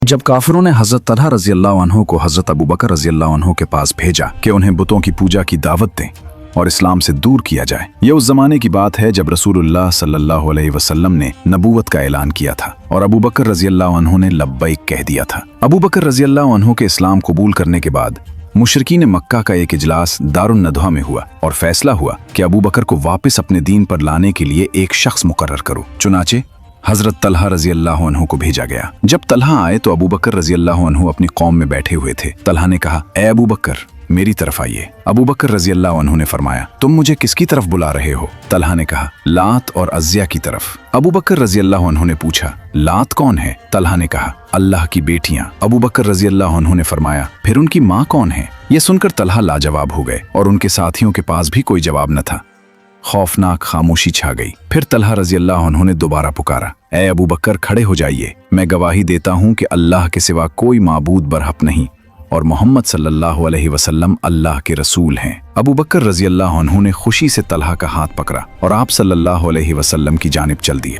जब काफिरों ने हजरत तलहा रजी अल्लाह अन्हु को हजरत अबू बकर रजी अल्लाह अन्हु के पास भेजा कि उन्हें बुतों की पूजा की दावत दें और इस्लाम से दूर किया जाए। यह उस जमाने की बात है जब रसूलुल्लाह सल्लल्लाहु अलैहि वसल्लम ने नबूवत का ऐलान किया था और अबू बकर रजी अल्लाह अन्हु ने लब्बैक कह दिया था। अबू बकर रजी अल्लाह अन्हु के इस्लाम कबूल करने के बाद मुशरिकीन मक्का का एक इजलास दारुन नदवा में हुआ और फैसला हुआ कि अबू बकर को वापस अपने दीन पर लाने के लिए एक शख्स मुकर्रर करो। चुनाचे हजरत तलहा रजी अल्लाह अन्हु को भेजा गया। जब तलहा आए तो अबू बकर रजी अल्लाह अन्हु अपनी कौम में बैठे हुए थे। तलहा ने कहा, ए अबू बकर, मेरी तरफ आइए। अबू बकर रजी अल्लाह अन्हु ने फरमाया, तुम मुझे किसकी तरफ बुला रहे हो? तलहा ने कहा, लात और अज़्ज़ा की तरफ। अबू बकर रजी अल्लाह अन्हु ने पूछा, लात कौन है? तलहा ने कहा, अल्लाह की बेटियां। अबू बकर रजी अल्लाह अन्हु ने फरमाया, फिर उनकी माँ कौन है? यह सुनकर तलहा लाजवाब हो गए और उनके साथियों के पास भी कोई जवाब न था। खौफनाक खामोशी छा गई। फिर तलहा रजी अल्लाह अन्हु ने दोबारा पुकारा, ए अबू बकर, खड़े हो जाइए। मैं गवाही देता हूं कि अल्लाह के सिवा कोई माबूद बरहक नहीं और मोहम्मद सल्लल्लाहु अलैहि वसल्लम अल्लाह के रसूल हैं। अबू बकर रजी अल्लाह अन्हु ने खुशी से तलहा का हाथ पकड़ा और आप सल्लल्लाहु अलैहि वसल्लम की जानिब चल दिए।